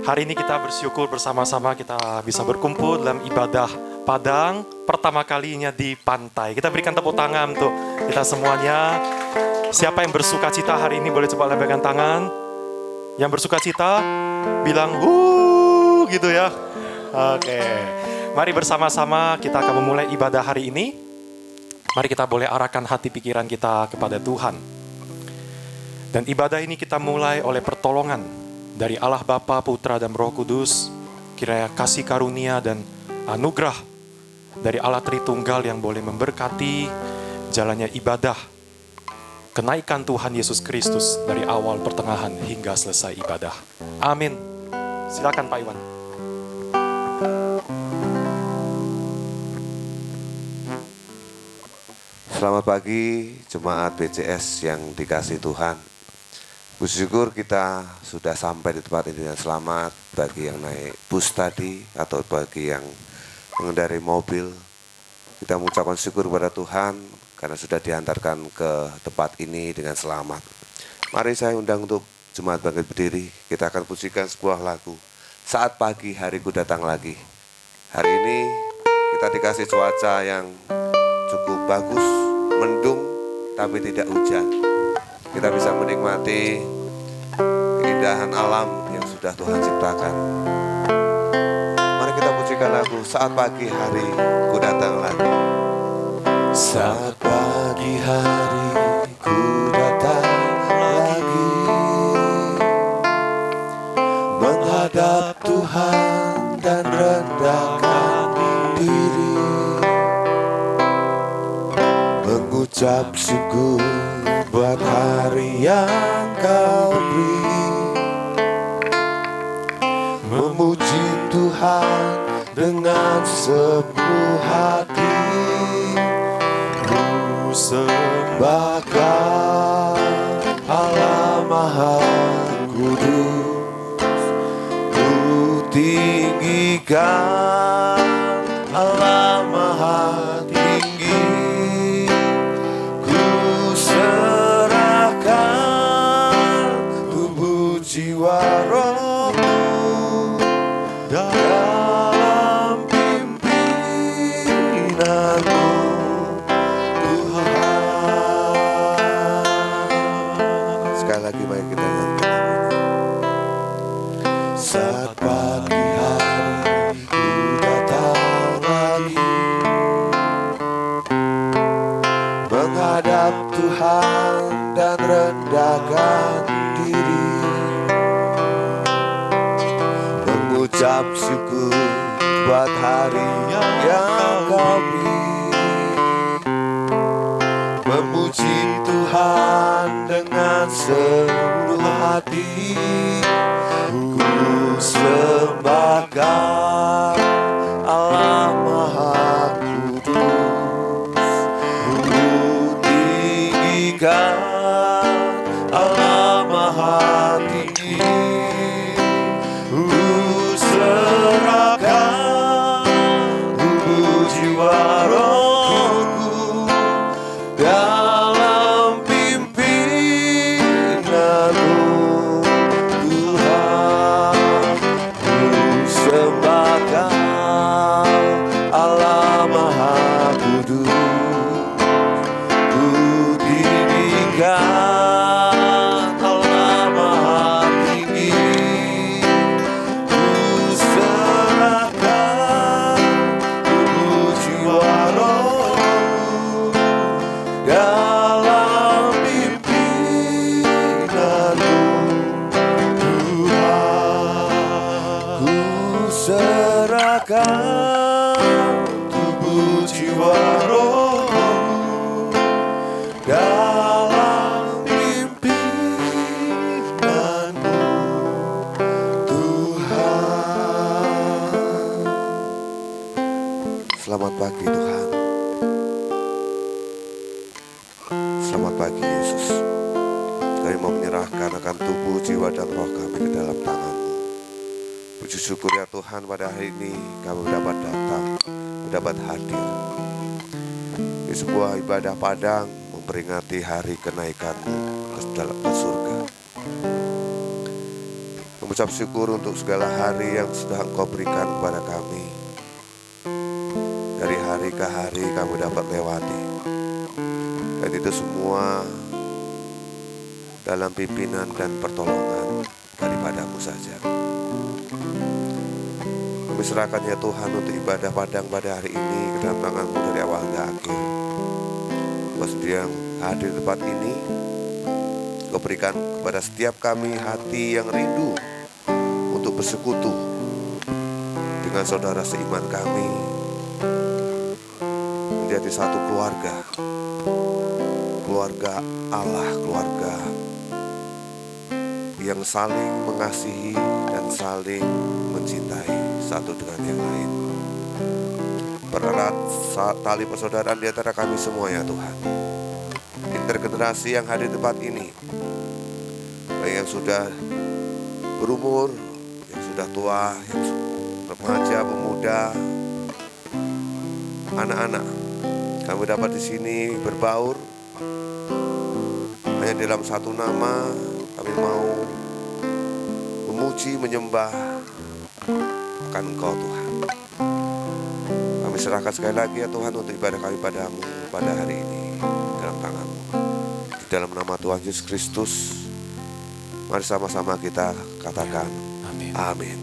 Hari ini kita bersyukur bersama-sama kita bisa berkumpul dalam ibadah Padang pertama kalinya di pantai. Kita berikan tepuk tangan untuk kita semuanya. Siapa yang bersuka cita hari ini boleh coba lambaikan tangan. Yang bersuka cita bilang gitu ya. Oke. Mari bersama-sama kita akan memulai ibadah hari ini. Mari kita boleh arahkan hati pikiran kita kepada Tuhan. Dan ibadah ini kita mulai oleh pertolongan dari Allah Bapa, Putra, dan Roh Kudus. Kiranya kasih karunia dan anugerah dari Allah Tritunggal yang boleh memberkati jalannya ibadah kenaikan Tuhan Yesus Kristus dari awal, pertengahan, hingga selesai ibadah. Amin. Silakan Pak Iwan. Selamat pagi jemaat BCS yang dikasihi Tuhan. Bersyukur kita sudah sampai di tempat ini dengan selamat. Bagi yang naik bus tadi atau bagi yang mengendarai mobil, kita mengucapkan syukur kepada Tuhan karena sudah diantarkan ke tempat ini dengan selamat. Mari saya undang untuk jemaat bangkit berdiri. Kita akan pujikan sebuah lagu, Saat Pagi Hariku Datang Lagi. Hari ini kita dikasih cuaca yang cukup bagus, mendung tapi tidak hujan. Kita bisa menikmati keindahan alam yang sudah Tuhan ciptakan. Mari kita pujikan lagu Saat Pagi Hari Ku Datang Lagi. Saat pagi hari ku datang lagi, menghadap Tuhan dan rendahkan diri, mengucap syukur buat hari yang Kau beri, memuji Tuhan dengan sepenuh hati, ku sembahkan Allah Maha Kudus, ku tinggikan Allah Maha Tinggi, ku serahkan tubuh jiwa rohku dalam pimpinanmu Tuhan. Sekali lagi mari kita nyanyikan lagu ini. Saat pagi hari ku datang lagi, menghadap Tuhan dan rendahkan diri, mengucap syukur buat hari yang Kau beri, memuji Tuhan dengan seluruh hati, ku sembahkan Allah Maha Kudus, ku tinggikan Allah Maha Tinggi, ku serahkan tubuh jiwa rohku dalam pimpinanmu Tuhan, ku sembahkan Allah Maha Kudus, ku tinggikan Allah Maha Tinggi, ku serahkan tubuh jiwa rohku dalam pimpinanmu Tuhan, ku serahkan tubuh jiwa rohku dalam pimpinanmu Tuhan. Selamat pagi Tuhan. Selamat pagi Yesus. Kami mau menyerahkan akan tubuh, jiwa, dan roh kami ke dalam tangan-Mu. Puji syukur ya Tuhan, pada hari ini kami dapat datang, dapat hadir di sebuah ibadah Padang memperingati hari kenaikan-Mu ke dalam surga. mengucap syukur untuk segala hari yang sudah Engkau berikan kepada kami. Dari hari ke hari kami dapat lewati. Dan itu semua dalam pimpinan dan pertolongan daripada-Mu saja. Kami serahkan ya Tuhan untuk ibadah padang pada hari ini ke dalam tangan-Mu dari awal hingga akhir. Kau sendiri yang hadir di tempat ini, Kau berikan kepada setiap kami hati yang rindu untuk bersekutu dengan saudara seiman kami, menjadi satu keluarga Allah, keluarga yang saling mengasihi dan saling mencintai satu dengan yang lain. Pererat tali persaudaraan di antara kami semua ya Tuhan. Intergenerasi yang hadir di tempat ini, baik yang sudah berumur, yang sudah tua, yang remaja, pemuda, anak-anak, kami dapat di sini berbaur hanya dalam satu nama. Kami mau memuji, menyembah akan Engkau Tuhan. Kami serahkan sekali lagi ya Tuhan untuk ibadah kami padamu pada hari ini dalam tangan-Mu. Di dalam nama Tuhan Yesus Kristus, mari sama-sama kita katakan Amin. amin.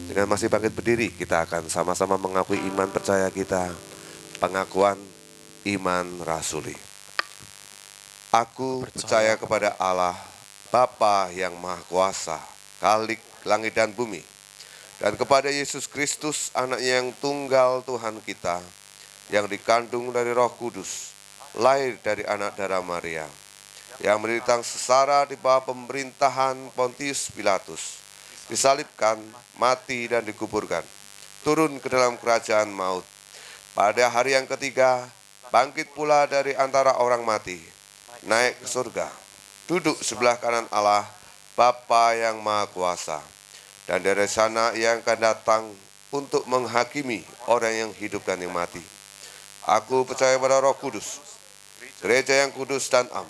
Dengan masih bangkit berdiri, kita akan sama-sama mengakui iman percaya kita, pengakuan iman rasuli. Aku percaya kepada Allah, Bapa yang Maha Kuasa, Khalik langit dan bumi, dan kepada Yesus Kristus, Anak-Nya yang tunggal Tuhan kita, yang dikandung dari Roh Kudus, lahir dari anak darah Maria, yang menderita sengsara di bawah pemerintahan Pontius Pilatus, disalibkan, mati dan dikuburkan, turun ke dalam kerajaan maut. Pada hari yang ketiga, bangkit pula dari antara orang mati, naik ke surga, duduk sebelah kanan Allah, Bapa yang Maha Kuasa. Dan dari sana Ia akan datang untuk menghakimi orang yang hidup dan yang mati. Aku percaya pada Roh Kudus, gereja yang kudus dan am,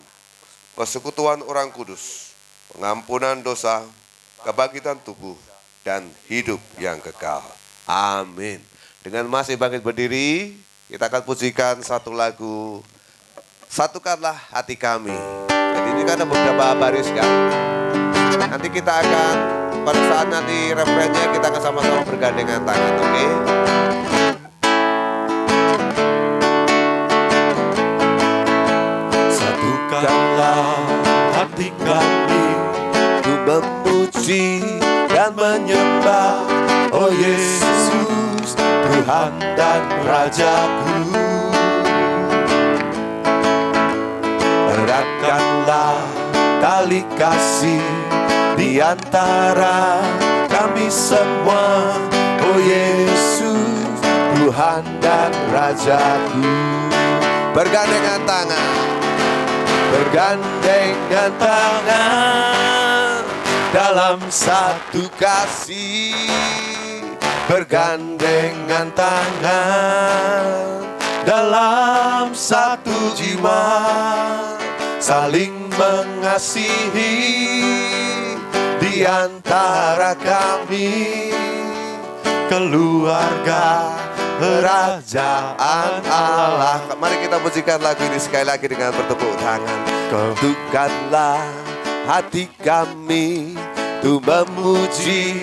persekutuan orang kudus, pengampunan dosa, kebangkitan tubuh, dan hidup yang kekal. Amin. Dengan masih bangkit berdiri, kita akan pujikan satu lagu, Satukanlah Hati Kami. Jadi ini kan ada beberapa baris kan. Nanti kita akan, pada saat nanti refrennya, kita akan sama-sama bergandengan tangan, oke? Satukanlah hati kami Untuk memuji dan menyembah, oh Yesus, Tuhan dan Rajaku. Eratkanlah tali kasih di antara kami semua, oh Yesus, Tuhan dan Rajaku. bergandengan tangan. Bergandengan tangan dalam satu kasih, bergandengan tangan dalam satu jiwa, saling mengasihi di antara kami, keluarga kerajaan Allah. Mari kita pujikan lagu ini sekali lagi dengan bertepuk tangan. Satukanlah hati kami untuk memuji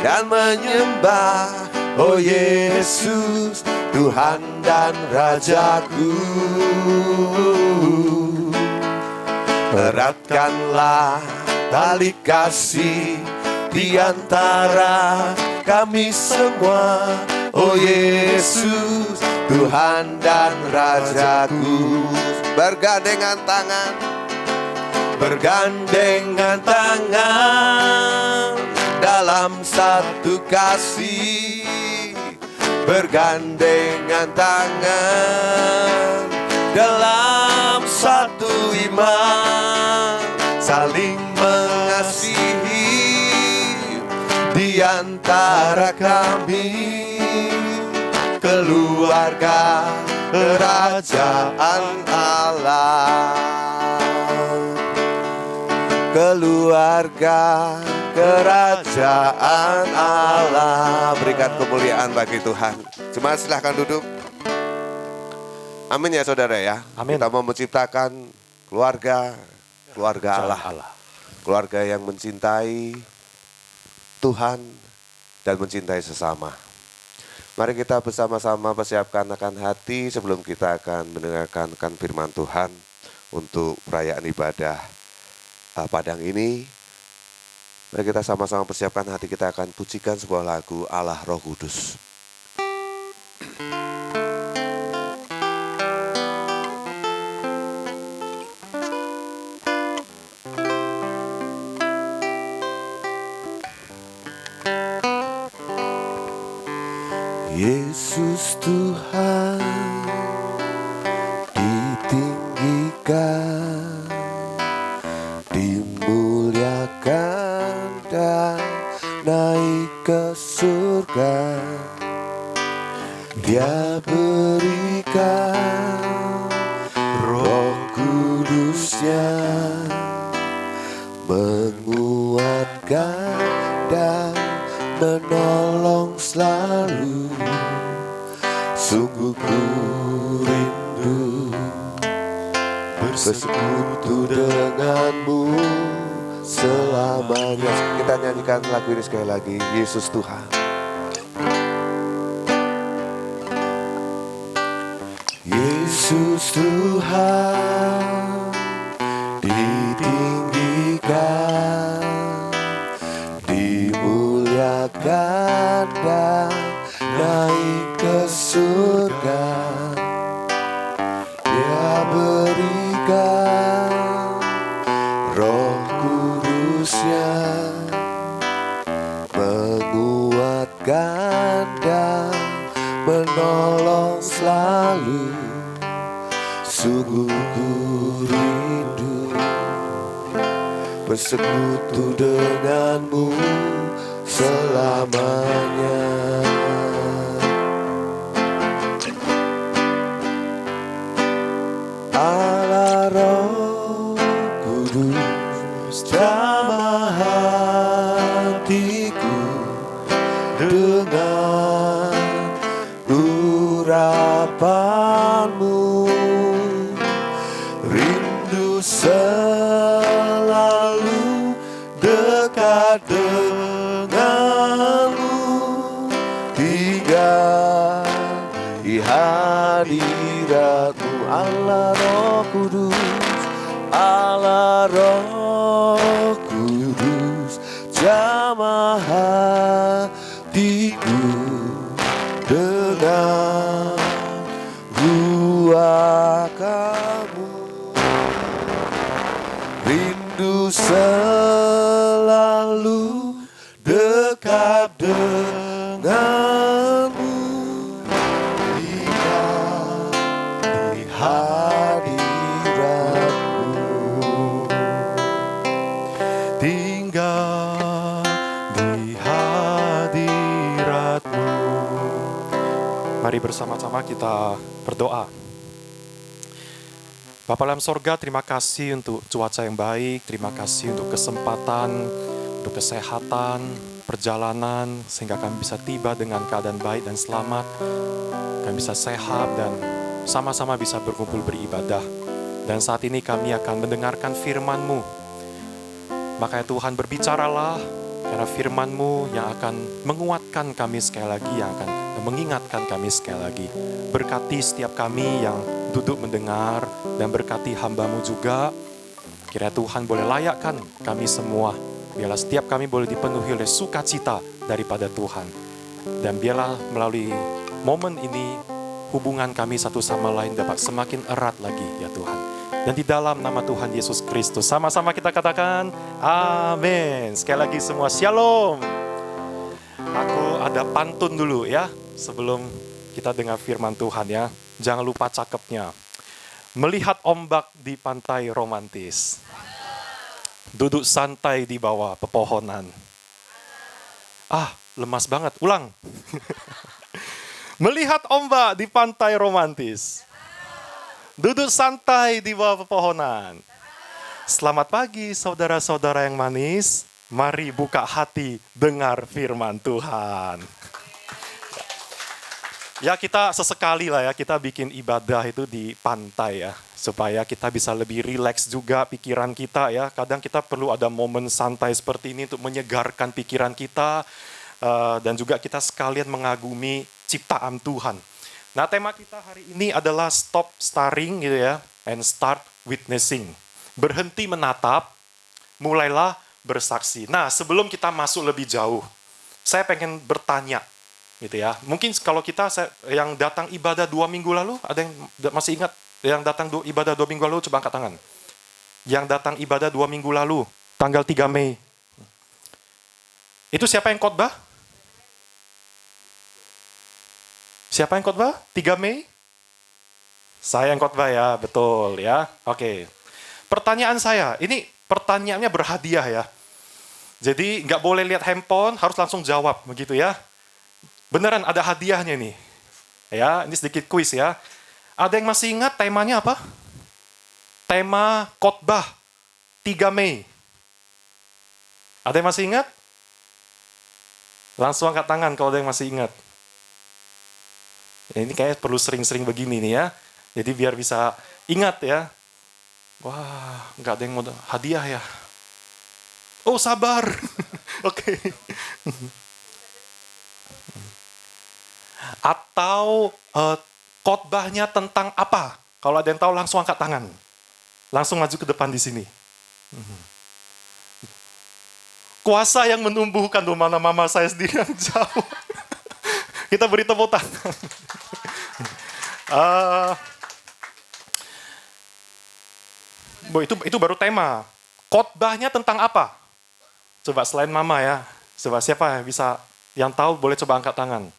dan menyembah, oh Yesus, Tuhan dan Rajaku. Eratkanlah tali kasih di antara kami semua, oh Yesus, Tuhan dan Rajaku. bergandengan tangan. Bergandengan tangan dalam satu kasih, bergandengan tangan dalam satu iman, saling mengasihi di antara kami, keluarga kerajaan Allah. Keluarga kerajaan Allah. Berikan kemuliaan bagi Tuhan. Jemaat silahkan duduk. Amin ya saudara ya. Amin. Kita mau menciptakan keluarga Allah. Keluarga yang mencintai Tuhan dan mencintai sesama. Mari kita bersama-sama persiapkan akan hati sebelum kita akan mendengarkan firman Tuhan untuk perayaan ibadah Padang ini. Mari kita sama-sama persiapkan hati, kita akan pujikan sebuah lagu Allah Roh Kudus. Yesus Tuhan ditinggikan, dimuliakan dan naik ke surga. Dia berikan Roh Kudusnya, menguatkan dan menolong selalu. Sungguh ku rindu bersekutu denganmu selamanya. Kita nyanyikan lagu ini sekali lagi. Yesus Tuhan. Yesus Tuhan ditinggikan, dimuliakan dan naik ke surga. Dia berikan Roh Kudusnya, menguatkan dan menolong selalu. Sungguh ku rindu bersekutu denganmu selamanya. Allah Roh Kudus, jamah hatiku dengan urapanmu. Rindu selalu dekat denganmu, tinggal di hadiratmu. Allah Roh Kudus, Allah Roh Kudus, jamah hatiku dengan ruah kamu. Rindu selalu dekat denganmu, di hadiratmu, tinggal di hadiratmu. Mari bersama-sama kita berdoa. Bapa dalam sorga, terima kasih untuk cuaca yang baik, terima kasih untuk kesempatan, untuk kesehatan, perjalanan, sehingga kami bisa tiba dengan keadaan baik dan selamat. Kami bisa sehat dan sama-sama bisa berkumpul beribadah. Dan saat ini kami akan mendengarkan firman-Mu. Makanya Tuhan berbicaralah, karena firman-Mu yang akan menguatkan kami sekali lagi, yang akan mengingatkan kami sekali lagi. Berkati setiap kami yang duduk mendengar dan berkati hamba-Mu juga. Kiranya Tuhan boleh layakkan kami semua. Biarlah setiap kami boleh dipenuhi oleh sukacita daripada Tuhan. Dan biarlah melalui momen ini hubungan kami satu sama lain dapat semakin erat lagi ya Tuhan. Dan di dalam nama Tuhan Yesus Kristus sama-sama kita katakan amin. Sekali lagi semua shalom. Aku ada pantun dulu ya sebelum kita dengar firman Tuhan ya. Jangan lupa cakepnya. Melihat ombak di pantai romantis. Duduk santai di bawah pepohonan. Lemas banget. Ulang. Melihat ombak di pantai romantis. Duduk santai di bawah pepohonan. Selamat pagi saudara-saudara yang manis. Mari buka hati, dengar firman Tuhan. Ya kita sesekali lah ya, kita bikin ibadah itu di pantai ya. Supaya kita bisa lebih rileks juga pikiran kita ya. Kadang kita perlu ada momen santai seperti ini untuk menyegarkan pikiran kita. Dan juga kita sekalian mengagumi ciptaan Tuhan. Nah tema kita hari ini adalah stop staring gitu ya. And start witnessing. Berhenti menatap, mulailah bersaksi. Nah sebelum kita masuk lebih jauh, saya pengen bertanya. Gitu ya. Mungkin kalau kita yang datang ibadah 2 minggu lalu, ada yang masih ingat yang datang ibadah 2 minggu lalu, coba angkat tangan. Yang datang ibadah 2 minggu lalu, tanggal 3 Mei. Itu siapa yang khotbah? Siapa yang khotbah? 3 Mei? Saya yang khotbah ya, betul ya. Oke. Pertanyaan saya, ini pertanyaannya berhadiah ya. Jadi nggak boleh lihat handphone, harus langsung jawab begitu ya. Beneran ada hadiahnya nih. Ya, ini sedikit kuis ya. Ada yang masih ingat temanya apa? Tema khotbah 3 Mei. Ada yang masih ingat? Langsung angkat tangan kalau ada yang masih ingat. Ya, ini kayaknya perlu sering-sering begini nih ya. Jadi biar bisa ingat ya. Wah, nggak ada yang mau hadiah ya. Oh, sabar. Oke. Atau khotbahnya tentang apa? Kalau ada yang tahu langsung angkat tangan. Langsung maju ke depan di sini. Kuasa yang menumbuhkan, tuh mana mama saya sendiri yang jauh. Kita beri tepuk tangan. Itu baru tema. Khotbahnya tentang apa? Coba selain mama ya. Coba siapa bisa yang tahu boleh coba angkat tangan.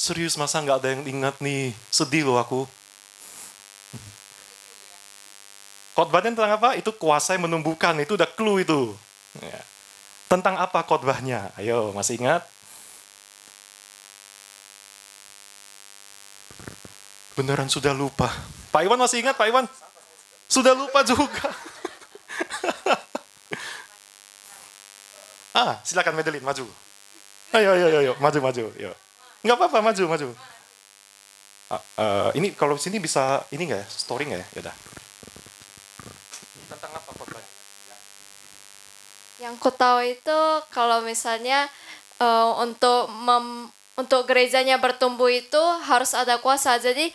Serius masa nggak ada yang ingat nih? Sedih loh aku. Khotbahnya tentang apa? Itu kuasa yang menumbuhkan. Itu udah clue itu. Ya. Tentang apa khotbahnya? Ayo, masih ingat? Beneran sudah lupa. Pak Iwan masih ingat, Pak Iwan? Sudah lupa juga. Silakan Madeline, maju. Ayo, maju. Yuk. Nggak apa-apa, maju. Ini kalau sini bisa, ini nggak ya, story nggak ya? Yaudah. Tentang apa khotbahnya? Yang ku tahu itu kalau misalnya untuk gerejanya bertumbuh itu harus ada kuasa. Jadi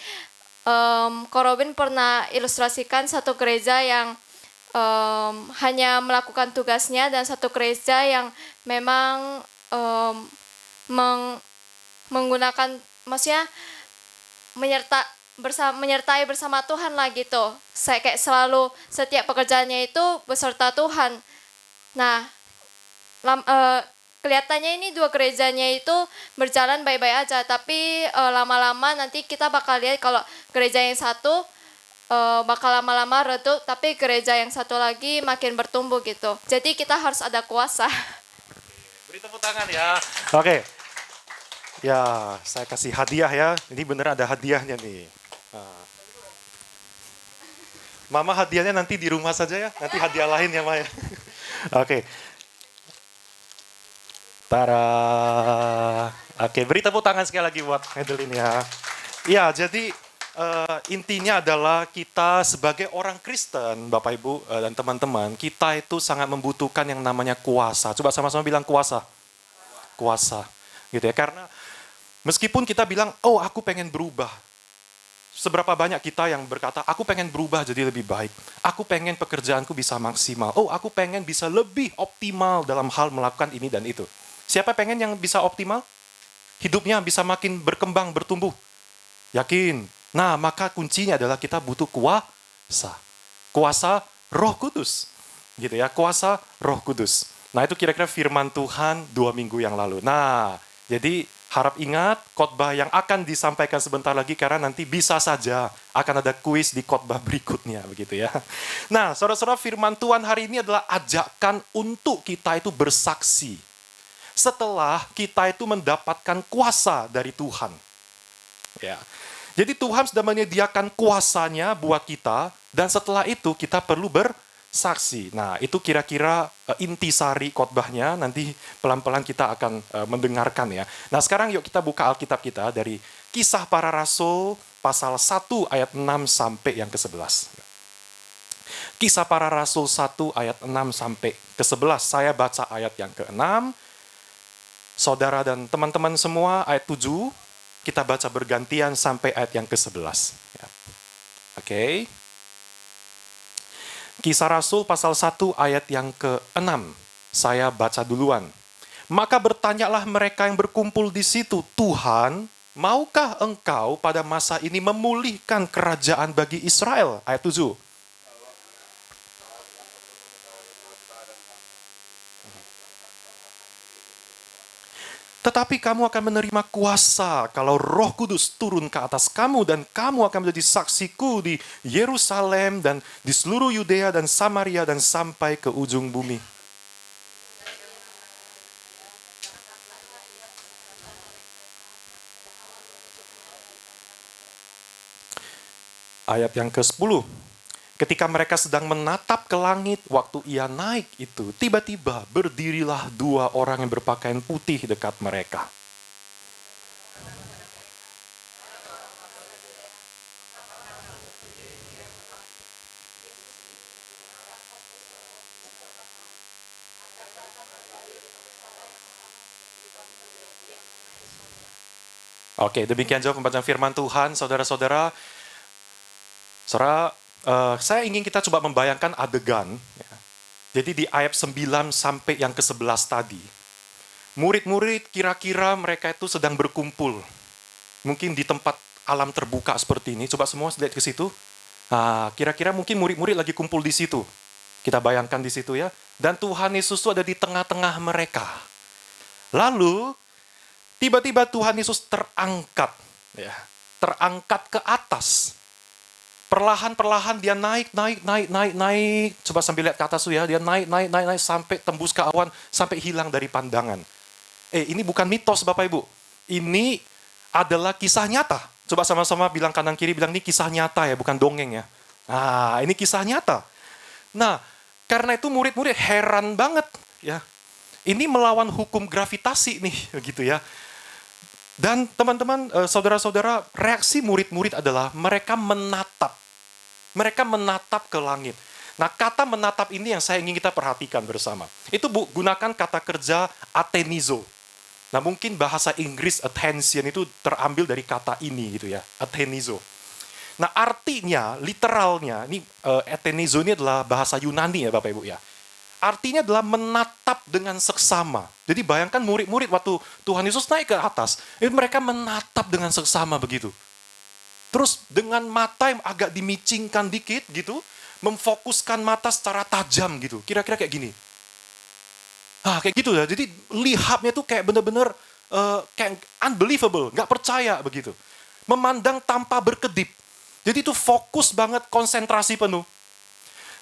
Ko Robin pernah ilustrasikan satu gereja yang hanya melakukan tugasnya dan satu gereja yang memang menggunakan, maksudnya menyertai bersama Tuhan lah gitu. Saya kayak selalu setiap pekerjaannya itu beserta Tuhan. Nah, kelihatannya ini dua gerejanya itu berjalan baik-baik aja, tapi lama-lama nanti kita bakal lihat kalau gereja yang satu bakal lama-lama redup, tapi gereja yang satu lagi makin bertumbuh gitu. Jadi kita harus ada kuasa. Beri tepuk tangan ya. Oke. Ya, saya kasih hadiah ya. Ini bener ada hadiahnya nih. Mama hadiahnya nanti di rumah saja ya. Nanti hadiah lain ya, Maya. Oke. Tara. Oke, beri tepuk tangan sekali lagi buat Madeline ya. Ya, jadi intinya adalah kita sebagai orang Kristen, Bapak Ibu dan teman-teman, kita itu sangat membutuhkan yang namanya kuasa. Coba sama-sama bilang kuasa. Kuasa. Gitu ya, karena meskipun kita bilang, oh aku pengen berubah. Seberapa banyak kita yang berkata, aku pengen berubah jadi lebih baik. Aku pengen pekerjaanku bisa maksimal. Oh aku pengen bisa lebih optimal dalam hal melakukan ini dan itu. Siapa pengen yang bisa optimal? Hidupnya bisa makin berkembang, bertumbuh. Yakin? Nah maka kuncinya adalah kita butuh kuasa. Kuasa Roh Kudus. Gitu ya, kuasa Roh Kudus. Nah itu kira-kira firman Tuhan 2 minggu yang lalu. Nah jadi harap ingat khotbah yang akan disampaikan sebentar lagi karena nanti bisa saja akan ada kuis di khotbah berikutnya begitu ya. Nah, saudara-saudara, firman Tuhan hari ini adalah ajakan untuk kita itu bersaksi setelah kita itu mendapatkan kuasa dari Tuhan. Ya. Jadi Tuhan sudah menyediakan kuasanya buat kita dan setelah itu kita perlu bersaksi. saksi. Nah, itu kira-kira intisari khotbahnya. Nanti pelan-pelan kita akan mendengarkan ya. Nah, sekarang yuk kita buka Alkitab kita dari Kisah Para Rasul pasal 1 ayat 6 sampai yang ke-11. Kisah Para Rasul 1 ayat 6 sampai ke-11. Saya baca ayat yang ke-6. Saudara dan teman-teman semua ayat 7. Kita baca bergantian sampai ayat yang ke-11. Ya. Oke. Kisah Rasul pasal 1 ayat yang ke-6. Saya baca duluan. Maka bertanyalah mereka yang berkumpul di situ, Tuhan, maukah engkau pada masa ini memulihkan kerajaan bagi Israel? Ayat 7. Tetapi kamu akan menerima kuasa kalau Roh Kudus turun ke atas kamu dan kamu akan menjadi saksiku di Yerusalem dan di seluruh Yudea dan Samaria dan sampai ke ujung bumi. Ayat yang ke-10. Ketika mereka sedang menatap ke langit, waktu ia naik itu, tiba-tiba berdirilah 2 orang yang berpakaian putih dekat mereka. Oke, demikian jawab pembacaan firman Tuhan, saudara-saudara. Saya ingin kita coba membayangkan adegan. Ya. Jadi di ayat 9 sampai yang ke-11 tadi. Murid-murid kira-kira mereka itu sedang berkumpul. Mungkin di tempat alam terbuka seperti ini. Coba semua lihat ke situ. Nah, kira-kira mungkin murid-murid lagi kumpul di situ. Kita bayangkan di situ ya. Dan Tuhan Yesus itu ada di tengah-tengah mereka. Lalu, tiba-tiba Tuhan Yesus terangkat. Ya, terangkat ke atas. Perlahan-perlahan dia naik. Coba sambil lihat ke atas tuh ya. Dia naik sampai tembus ke awan, sampai hilang dari pandangan. Ini bukan mitos Bapak Ibu. Ini adalah kisah nyata. Coba sama-sama bilang kanan kiri, bilang ini kisah nyata ya, bukan dongeng ya. Nah, ini kisah nyata. Nah, karena itu murid-murid heran banget ya. Ini melawan hukum gravitasi nih, gitu ya. Dan teman-teman, saudara-saudara, reaksi murid-murid adalah mereka menatap. Mereka menatap ke langit. Nah, kata menatap ini yang saya ingin kita perhatikan bersama. Itu gunakan kata kerja atenizo. Nah, mungkin bahasa Inggris attention itu terambil dari kata ini gitu ya, atenizo. Nah, artinya, literalnya, ini atenizo ini adalah bahasa Yunani ya Bapak Ibu ya. Artinya adalah menatap dengan seksama. Jadi bayangkan murid-murid waktu Tuhan Yesus naik ke atas, itu mereka menatap dengan seksama begitu. Terus dengan mata yang agak dimicingkan dikit gitu, memfokuskan mata secara tajam gitu. Kira-kira kayak gini. Kayak gitu ya. Jadi lihatnya tuh kayak benar-benar kayak unbelievable, nggak percaya begitu. Memandang tanpa berkedip. Jadi itu fokus banget, konsentrasi penuh.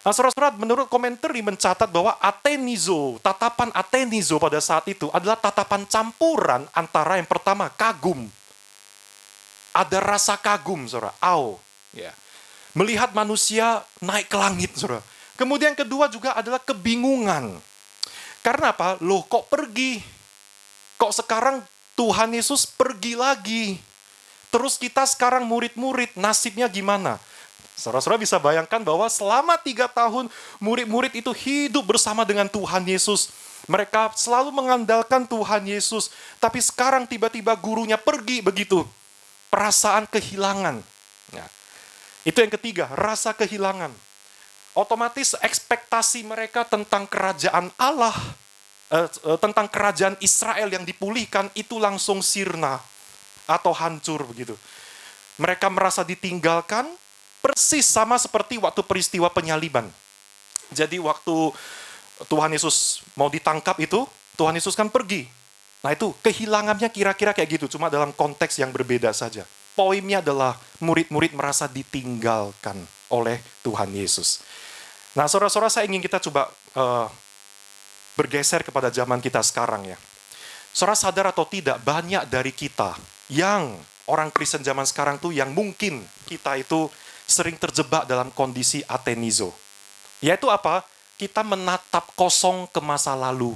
Nah, saudara-saudara, menurut komentari mencatat bahwa tatapan atenizo pada saat itu adalah tatapan campuran antara yang pertama, kagum. Ada rasa kagum, saudara, ya. Melihat manusia naik ke langit, saudara. Kemudian kedua juga adalah kebingungan. Karena apa? Loh, kok pergi? Kok sekarang Tuhan Yesus pergi lagi? Terus kita sekarang murid-murid, nasibnya gimana? Saudara-saudara bisa bayangkan bahwa selama 3 tahun murid-murid itu hidup bersama dengan Tuhan Yesus. Mereka selalu mengandalkan Tuhan Yesus. Tapi sekarang tiba-tiba gurunya pergi begitu. Perasaan kehilangan. Ya. Itu yang ketiga, rasa kehilangan. Otomatis ekspektasi mereka tentang kerajaan Allah, tentang kerajaan Israel yang dipulihkan itu langsung sirna atau hancur begitu. Mereka merasa ditinggalkan. Persis sama seperti waktu peristiwa penyaliban. Jadi waktu Tuhan Yesus mau ditangkap itu, Tuhan Yesus kan pergi. Nah itu kehilangannya kira-kira kayak gitu, cuma dalam konteks yang berbeda saja. Poinnya adalah murid-murid merasa ditinggalkan oleh Tuhan Yesus. Nah saudara-saudara, saya ingin kita coba bergeser kepada zaman kita sekarang ya. Saudara sadar atau tidak, banyak dari kita yang orang Kristen zaman sekarang tuh yang mungkin kita itu sering terjebak dalam kondisi atenizo. Yaitu apa? Kita menatap kosong ke masa lalu.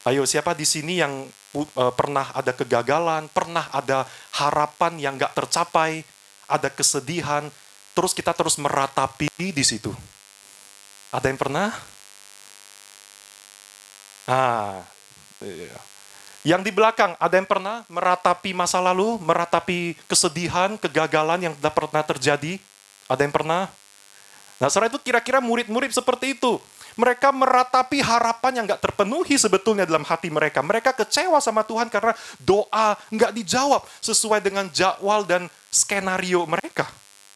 Ayo, siapa di sini yang pernah ada kegagalan, pernah ada harapan yang gak tercapai, ada kesedihan, terus kita terus meratapi di situ. Ada yang pernah? Iya. Yang di belakang, ada yang pernah meratapi masa lalu, meratapi kesedihan, kegagalan yang sudah pernah terjadi? Ada yang pernah? Nah, saudara, itu kira-kira murid-murid seperti itu. Mereka meratapi harapan yang gak terpenuhi sebetulnya dalam hati mereka. Mereka kecewa sama Tuhan karena doa gak dijawab sesuai dengan jadwal dan skenario mereka.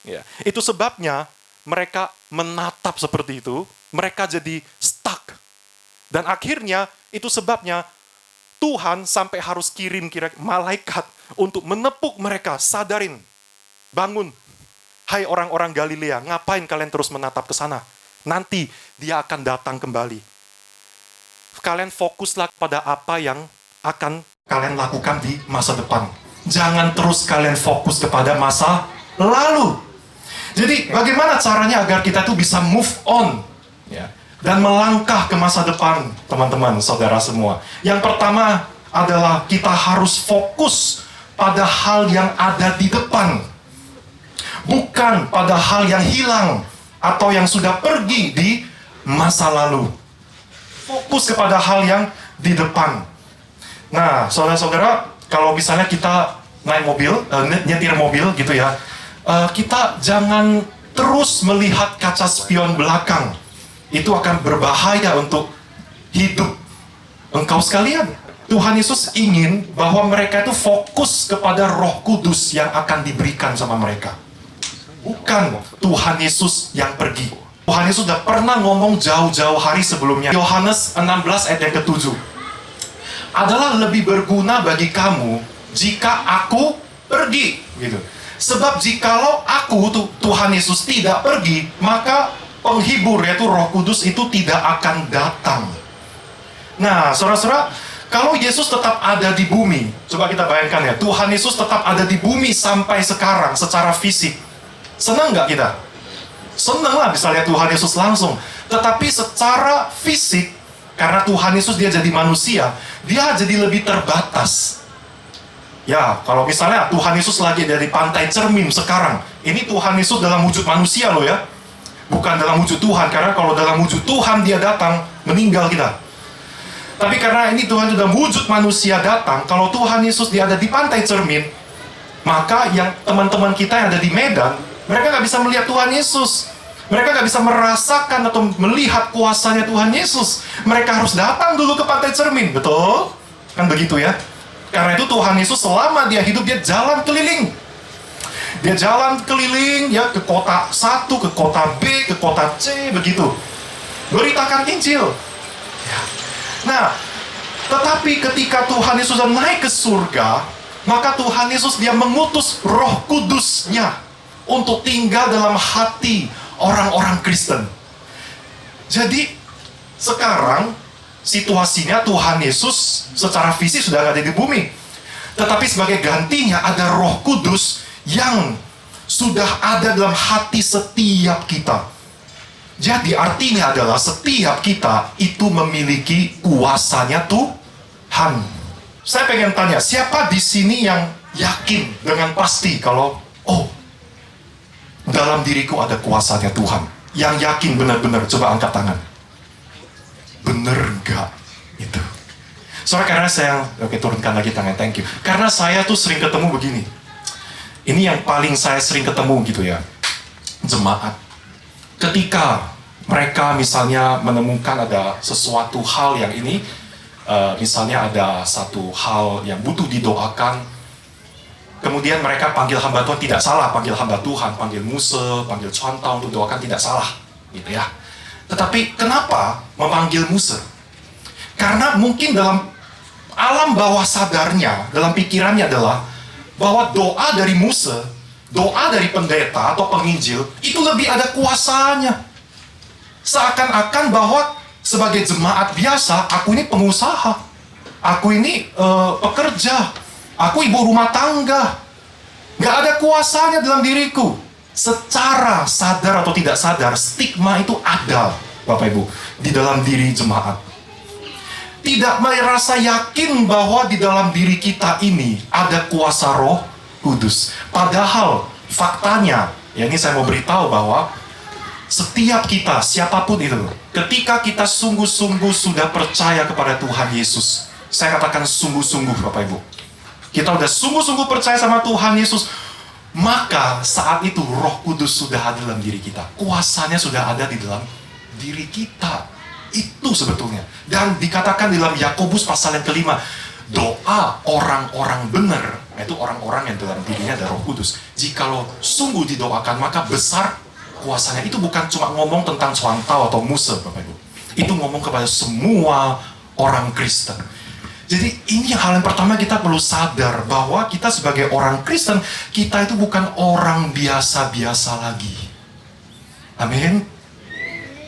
Ya. Itu sebabnya mereka menatap seperti itu. Mereka jadi stuck. Dan akhirnya itu sebabnya Tuhan sampai harus kirim malaikat untuk menepuk mereka. Sadarin, bangun. Hai orang-orang Galilea, ngapain kalian terus menatap ke sana? Nanti dia akan datang kembali. Kalian fokuslah pada apa yang akan kalian lakukan di masa depan. Jangan terus kalian fokus kepada masa lalu. Jadi bagaimana caranya agar kita tuh bisa move on, ya, dan melangkah ke masa depan, teman-teman, saudara semua. Yang pertama adalah kita harus fokus pada hal yang ada di depan. Bukan pada hal yang hilang atau yang sudah pergi di masa lalu. Fokus kepada hal yang di depan. Nah, saudara-saudara, kalau misalnya kita naik mobil, nyetir mobil gitu ya, kita jangan terus melihat kaca spion belakang. Itu akan berbahaya untuk hidup engkau sekalian. Tuhan Yesus ingin bahwa mereka itu fokus kepada Roh Kudus yang akan diberikan sama mereka. Bukan Tuhan Yesus yang pergi. Tuhan Yesus sudah pernah ngomong jauh-jauh hari sebelumnya. Yohanes 16 ayat yang ke-7. Adalah lebih berguna bagi kamu jika aku pergi. Gitu. Sebab jikalau aku, Tuhan Yesus, tidak pergi, maka penghibur, yaitu Roh Kudus itu tidak akan datang. Nah, saudara-saudara, kalau Yesus tetap ada di bumi, coba kita bayangkan ya, Tuhan Yesus tetap ada di bumi sampai sekarang secara fisik. Senang nggak kita? Senang lah bisa lihat Tuhan Yesus langsung. Tetapi secara fisik, karena Tuhan Yesus dia jadi manusia, dia jadi lebih terbatas. Ya, kalau misalnya Tuhan Yesus lagi ada di pantai Cermin sekarang, ini Tuhan Yesus dalam wujud manusia loh ya. Bukan dalam wujud Tuhan, karena kalau dalam wujud Tuhan dia datang, meninggal kita. Tapi karena ini Tuhan sudah wujud manusia datang, kalau Tuhan Yesus dia ada di pantai Cermin, maka yang teman-teman kita yang ada di Medan, mereka nggak bisa melihat Tuhan Yesus. Mereka nggak bisa merasakan atau melihat kuasanya Tuhan Yesus. Mereka harus datang dulu ke pantai Cermin, betul? Kan begitu ya? Karena itu Tuhan Yesus selama dia hidup, dia jalan keliling. Dia jalan keliling ya, ke kota satu, ke kota B, ke kota C, begitu. Beritakan Injil. Ya. Nah, tetapi ketika Tuhan Yesus sudah naik ke surga, maka Tuhan Yesus dia mengutus Roh Kudusnya untuk tinggal dalam hati orang-orang Kristen. Jadi sekarang situasinya Tuhan Yesus secara fisik sudah ada di bumi. Tetapi sebagai gantinya ada Roh Kudus yang sudah ada dalam hati setiap kita. Jadi artinya adalah setiap kita itu memiliki kuasanya Tuhan. Saya pengen tanya, siapa di sini yang yakin dengan pasti kalau dalam diriku ada kuasanya Tuhan? Yang yakin benar-benar, coba angkat tangan. Bener enggak itu? Soalnya karena saya, oke turunkan lagi tangan, thank you. Karena saya tuh sering ketemu begini. Ini yang paling saya sering ketemu gitu ya. Jemaat. Ketika mereka misalnya menemukan ada sesuatu hal yang ini, misalnya ada satu hal yang butuh didoakan, kemudian mereka panggil hamba Tuhan, tidak salah panggil hamba Tuhan, panggil Musa, panggil contoh untuk doakan, tidak salah, gitu ya. Tetapi kenapa memanggil Musa? Karena mungkin dalam alam bawah sadarnya, dalam pikirannya adalah bahwa doa dari Musa, doa dari pendeta atau penginjil, itu lebih ada kuasanya. Seakan-akan bahwa sebagai jemaat biasa, aku ini pengusaha, aku ini pekerja, aku ibu rumah tangga. Gak ada kuasanya dalam diriku. secara sadar atau tidak sadar, stigma itu ada, Bapak Ibu, di dalam diri jemaat. Tidak merasa yakin bahwa di dalam diri kita ini ada kuasa Roh Kudus. Padahal faktanya, ya ini saya mau beritahu bahwa setiap kita, siapapun itu, ketika kita sungguh-sungguh sudah percaya kepada Tuhan Yesus, saya katakan sungguh-sungguh Bapak Ibu, kita udah sungguh-sungguh percaya sama Tuhan Yesus, maka saat itu Roh Kudus sudah ada dalam diri kita. Kuasanya sudah ada di dalam diri kita. Itu sebetulnya. Dan dikatakan dalam Yakobus pasal yang kelima, doa orang-orang benar, itu orang-orang yang dalam dirinya ada Roh Kudus, jikalau sungguh didoakan, maka besar kuasanya. Itu bukan cuma ngomong tentang Swantau atau Musa, Bapak Ibu. Itu ngomong kepada semua orang Kristen. Jadi ini hal yang pertama kita perlu sadar, bahwa kita sebagai orang Kristen, kita itu bukan orang biasa-biasa lagi. Amin.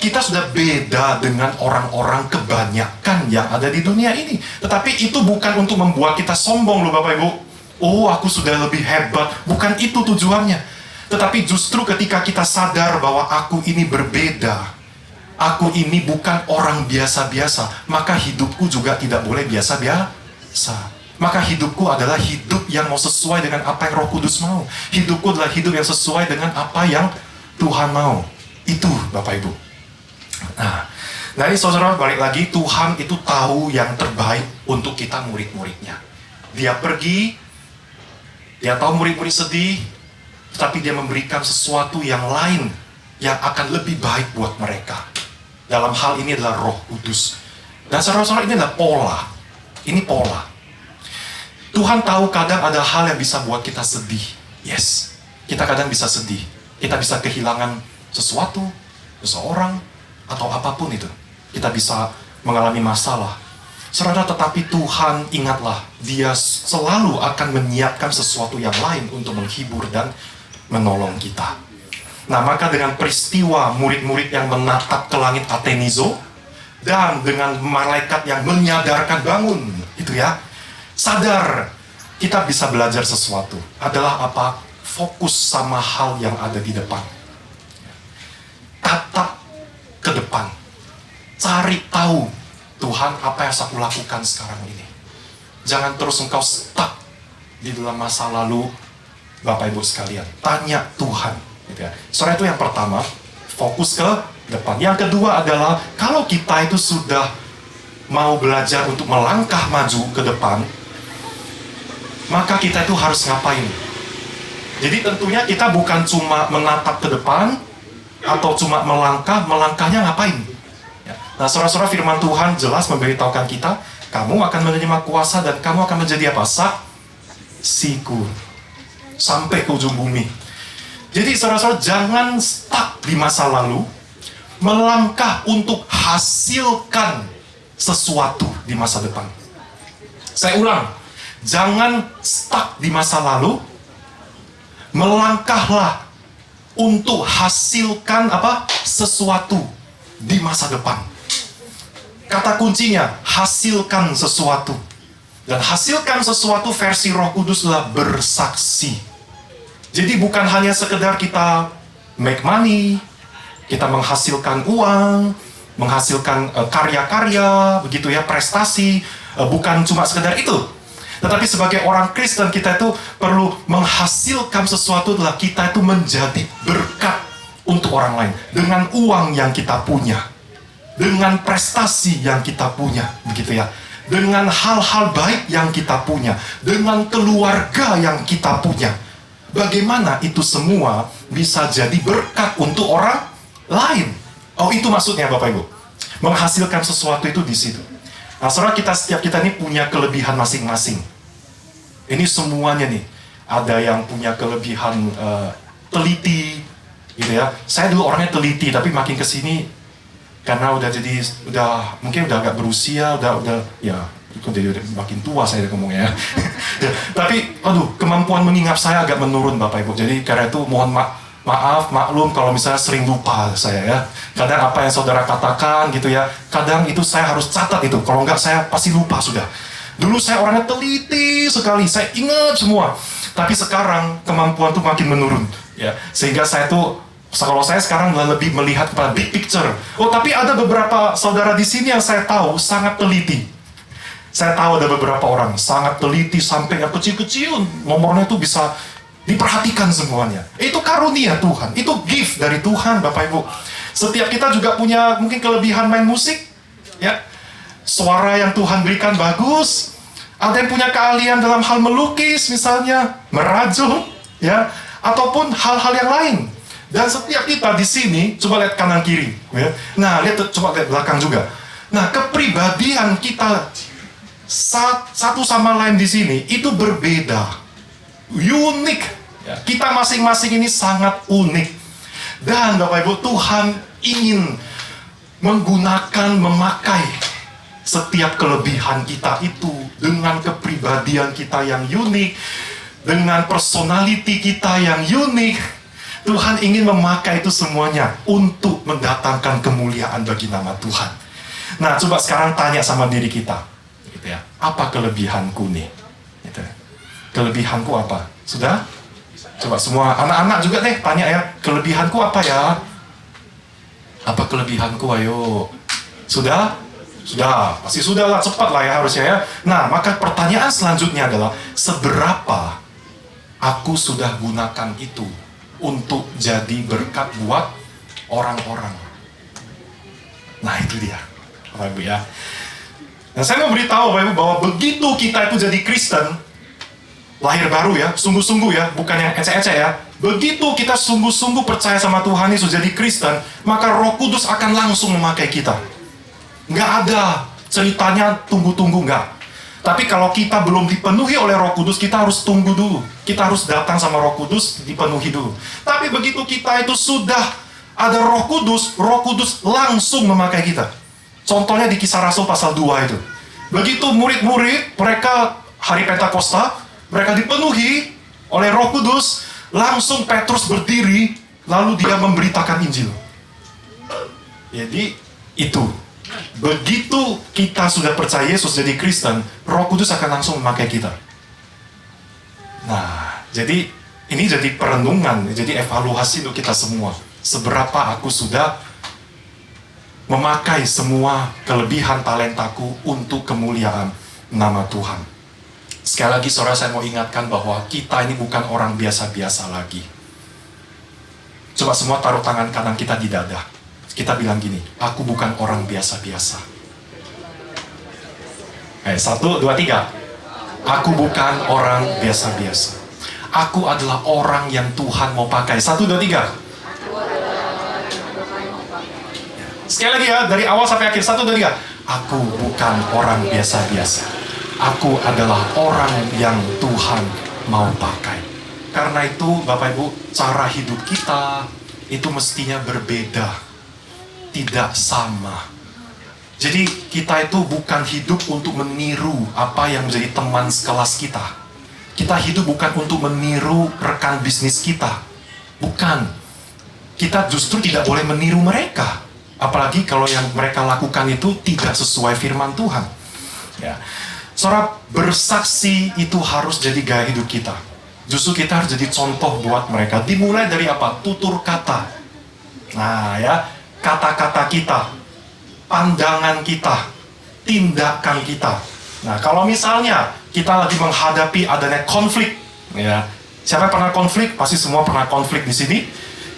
Kita sudah beda dengan orang-orang kebanyakan yang ada di dunia ini. Tetapi itu bukan untuk membuat kita sombong loh Bapak Ibu. Oh, aku sudah lebih hebat. Bukan itu tujuannya. Tetapi justru ketika kita sadar bahwa aku ini berbeda, aku ini bukan orang biasa-biasa, maka hidupku juga tidak boleh biasa-biasa. Maka hidupku adalah hidup yang mau sesuai dengan apa yang Roh Kudus mau. Hidupku adalah hidup yang sesuai dengan apa yang Tuhan mau. Itu Bapak Ibu. Nah ini saudara, balik lagi, Tuhan itu tahu yang terbaik untuk kita murid-muridnya. Dia pergi, dia tahu murid-murid sedih, tetapi dia memberikan sesuatu yang lain yang akan lebih baik buat mereka. Dalam hal ini adalah Roh Kudus. Dan saudara-saudara, ini adalah pola. Ini pola. Tuhan tahu kadang ada hal yang bisa buat kita sedih. Yes, kita kadang bisa sedih. Kita bisa kehilangan sesuatu, seseorang, atau apapun itu. Kita bisa mengalami masalah. Saudara, tetapi Tuhan, ingatlah, Dia selalu akan menyiapkan sesuatu yang lain untuk menghibur dan menolong kita. Nah, maka dengan peristiwa murid-murid yang menatap ke langit Atenizo, dan dengan malaikat yang menyadarkan bangun, itu ya, sadar, kita bisa belajar sesuatu. Adalah apa? Fokus sama hal yang ada di depan. Tatap ke depan. Cari tahu, Tuhan, apa yang aku lakukan sekarang ini. Jangan terus engkau stuck di dalam masa lalu, Bapak Ibu sekalian. Tanya Tuhan. Gitu ya. Soalnya itu yang pertama, fokus ke depan. Yang kedua adalah, kalau kita itu sudah mau belajar untuk melangkah maju ke depan, maka kita itu harus ngapain? Jadi tentunya kita bukan cuma menatap ke depan, atau cuma melangkahnya ngapain? Ya. Nah, saudara-saudara, firman Tuhan jelas memberitahukan kita, kamu akan menerima kuasa dan kamu akan menjadi apa? Saksiku. Sampai ke ujung bumi. Jadi saudara-saudara, jangan stuck di masa lalu, melangkah untuk hasilkan sesuatu di masa depan. Saya ulang, jangan stuck di masa lalu, melangkahlah untuk hasilkan apa? Sesuatu di masa depan. Kata kuncinya, hasilkan sesuatu. Dan hasilkan sesuatu versi Roh Kudus adalah bersaksi. Jadi bukan hanya sekedar kita make money, kita menghasilkan uang, menghasilkan karya-karya, begitu ya, prestasi, bukan cuma sekedar itu. Tetapi sebagai orang Kristen, kita itu perlu menghasilkan sesuatu, adalah kita itu menjadi berkat untuk orang lain. Dengan uang yang kita punya, dengan prestasi yang kita punya, begitu ya. Dengan hal-hal baik yang kita punya, dengan keluarga yang kita punya. Bagaimana itu semua bisa jadi berkat untuk orang lain? Oh, itu maksudnya Bapak Ibu. Menghasilkan sesuatu itu di situ. Nah, saudara, setiap kita ini punya kelebihan masing-masing. Ini semuanya nih. Ada yang punya kelebihan teliti, gitu ya. Saya dulu orangnya teliti, tapi makin kesini karena mungkin udah agak berusia, udah ya, jadi makin tua saya ngomongnya. Ya, tapi, kemampuan mengingat saya agak menurun Bapak Ibu. Jadi karena itu mohon maklum kalau misalnya sering lupa saya ya. Kadang apa yang saudara katakan gitu ya, kadang itu saya harus catat itu. Kalau enggak saya pasti lupa sudah. Dulu saya orangnya teliti sekali, saya ingat semua. Tapi sekarang kemampuan itu makin menurun. Ya, sehingga saya tuh kalau saya sekarang lebih melihat pada big picture. Oh, tapi ada beberapa saudara di sini yang saya tahu sangat teliti. Saya tahu ada beberapa orang sangat teliti sampai yang kecil-kecil nomornya itu bisa diperhatikan semuanya. Itu karunia Tuhan, itu gift dari Tuhan, Bapak Ibu. Setiap kita juga punya mungkin kelebihan main musik, ya. Suara yang Tuhan berikan bagus. Ada yang punya keahlian dalam hal melukis misalnya, merajut, ya, ataupun hal-hal yang lain. Dan setiap kita di sini, coba lihat kanan kiri, ya. Nah, coba lihat belakang juga. Nah, kepribadian kita satu sama lain di sini itu berbeda, unik. Kita masing-masing ini sangat unik. Dan Bapak Ibu, Tuhan ingin memakai setiap kelebihan kita itu dengan kepribadian kita yang unik, dengan personality kita yang unik. Tuhan ingin memakai itu semuanya untuk mendatangkan kemuliaan bagi nama Tuhan. Nah, coba sekarang tanya sama diri kita. Gitu ya. Apa kelebihanku nih? Gitu. Kelebihanku apa? Sudah? Coba semua anak-anak juga deh tanya ya. Kelebihanku apa ya? Apa kelebihanku? Ayo. Sudah? Sudah. Pasti sudah lah. Cepat lah ya harusnya ya. Nah, maka pertanyaan selanjutnya adalah seberapa aku sudah gunakan itu untuk jadi berkat buat orang-orang. Nah, itu dia. Bapak Ibu ya. Nah, saya mau beritahu Bapak Ibu bahwa begitu kita itu jadi Kristen, lahir baru ya, sungguh-sungguh ya, bukan yang ecek-ecek ya. Begitu kita sungguh-sungguh percaya sama Tuhan Yesus jadi Kristen, maka Roh Kudus akan langsung memakai kita. Nggak ada ceritanya tunggu-tunggu, nggak. Tapi kalau kita belum dipenuhi oleh Roh Kudus, kita harus tunggu dulu. Kita harus datang sama Roh Kudus, dipenuhi dulu. Tapi begitu kita itu sudah ada Roh Kudus langsung memakai kita. Contohnya di Kisah Rasul pasal 2 itu. Begitu murid-murid, mereka hari Pentakosta, mereka dipenuhi oleh Roh Kudus, langsung Petrus berdiri, lalu dia memberitakan Injil. Jadi, itu. Begitu kita sudah percaya Yesus jadi Kristen, Roh Kudus akan langsung memakai kita. Nah, jadi ini jadi perenungan, jadi evaluasi untuk kita semua. Seberapa aku sudah memakai semua kelebihan talentaku untuk kemuliaan nama Tuhan. Sekali lagi saudara, saya mau ingatkan bahwa kita ini bukan orang biasa-biasa lagi. Coba semua taruh tangan kanan kita di dada. Kita bilang gini, aku bukan orang biasa-biasa. 1, 2, 3. Aku bukan orang biasa-biasa. Aku adalah orang yang Tuhan mau pakai. 1, 2, 3. Sekali lagi ya, dari awal sampai akhir. 1, 2, 3. Aku bukan orang biasa-biasa. Aku adalah orang yang Tuhan mau pakai. Karena itu, Bapak Ibu, cara hidup kita itu mestinya berbeda. Tidak sama. Jadi kita itu bukan hidup untuk meniru apa yang menjadi teman sekelas kita. Kita hidup bukan untuk meniru rekan bisnis kita. Bukan. Kita justru tidak boleh meniru mereka. Apalagi kalau yang mereka lakukan itu tidak sesuai firman Tuhan. Ya. Saudara, bersaksi itu harus jadi gaya hidup kita. Justru kita harus jadi contoh buat mereka. Dimulai dari apa? Tutur kata. Nah ya, kata-kata kita, pandangan kita, tindakan kita. Nah, kalau misalnya kita lagi menghadapi adanya konflik, ya, siapa yang pernah konflik? Pasti semua pernah konflik di sini.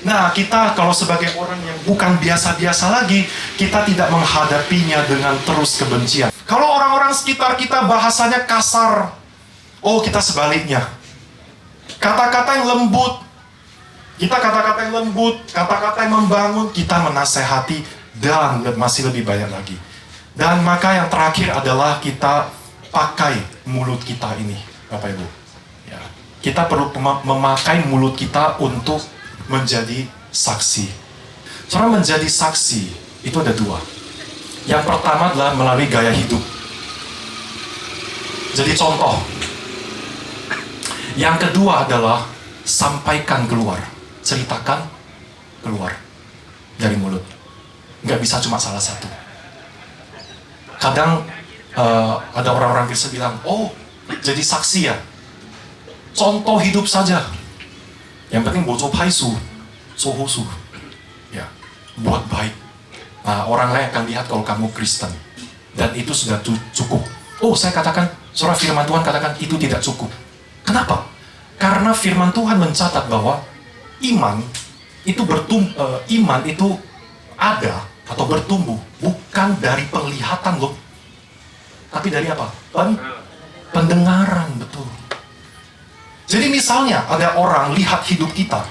Nah, kita kalau sebagai orang yang bukan biasa-biasa lagi, kita tidak menghadapinya dengan terus kebencian. Kalau orang-orang sekitar kita bahasanya kasar, oh kita sebaliknya. Kata-kata yang lembut, kita kata-kata yang lembut, kata-kata yang membangun, kita menasehati, dan masih lebih banyak lagi. Dan maka yang terakhir adalah kita pakai mulut kita ini, Bapak Ibu. Ya. Kita perlu memakai mulut kita untuk menjadi saksi. Cara menjadi saksi itu ada 2. Yang pertama adalah melalui gaya hidup. Jadi contoh. Yang kedua adalah sampaikan keluar. Ceritakan keluar dari mulut. Nggak bisa cuma salah satu. Kadang ada orang-orang Kristen bilang, oh jadi saksi ya, contoh hidup saja. Yang penting boco paisu, sohosu. Ya, buat baik. Nah, orang lain akan lihat kalau kamu Kristen. Dan itu sudah cukup. Oh, saya katakan, surah firman Tuhan katakan itu tidak cukup. Kenapa? Karena firman Tuhan mencatat bahwa iman itu ada atau bertumbuh bukan dari penglihatan loh, tapi dari apa? Pendengaran, betul. Jadi misalnya ada orang lihat hidup kita.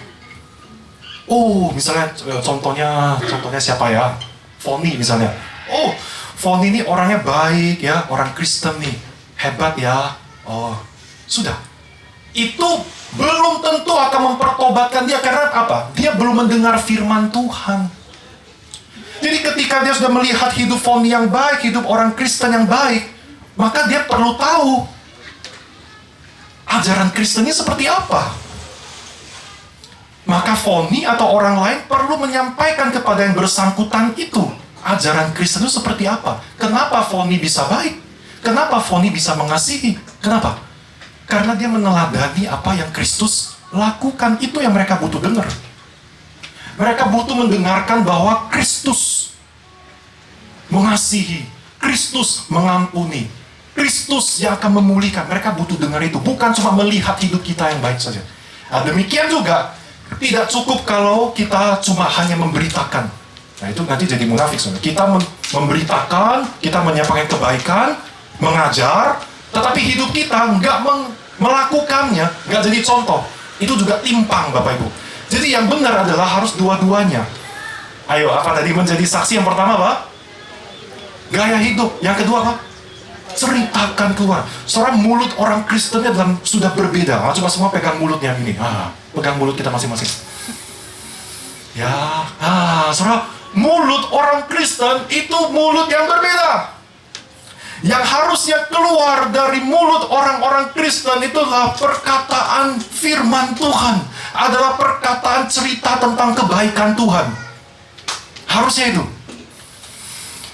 Oh, misalnya contohnya siapa ya? Foni misalnya. Oh, Foni ini orangnya baik ya, orang Kristen nih, hebat ya. Oh, sudah. Itu belum tentu akan mempertobatkan dia karena apa? Dia belum mendengar firman Tuhan. Jadi ketika dia sudah melihat hidup Foni yang baik, hidup orang Kristen yang baik, maka dia perlu tahu ajaran Kristennya seperti apa. Maka Foni atau orang lain perlu menyampaikan kepada yang bersangkutan itu ajaran Kristen itu seperti apa. Kenapa Foni bisa baik? Kenapa Foni bisa mengasihi? Kenapa? Karena dia meneladani apa yang Kristus lakukan. Itu yang mereka butuh dengar. Mereka butuh mendengarkan bahwa Kristus mengasihi, Kristus mengampuni, Kristus yang akan memulihkan. Mereka butuh dengar itu, bukan cuma melihat hidup kita yang baik saja. Nah, demikian juga tidak cukup kalau kita cuma hanya memberitakan. Nah, itu nanti jadi munafik. Kita memberitakan, kita menyampaikan kebaikan, mengajar, tetapi hidup kita nggak melakukannya, nggak jadi contoh. Itu juga timpang, Bapak Ibu. Jadi yang benar adalah harus dua-duanya. Ayo, apa tadi menjadi saksi? Yang pertama apa? Gaya hidup. Yang kedua apa? Ceritakan keluar. Soalnya mulut orang Kristennya sudah berbeda. Coba semua pegang mulutnya ini. Pegang mulut kita masing-masing. Ya, soalnya mulut orang Kristen itu mulut yang berbeda. Yang harusnya keluar dari mulut orang-orang Kristen itulah perkataan firman Tuhan. Adalah perkataan cerita tentang kebaikan Tuhan. Harusnya itu.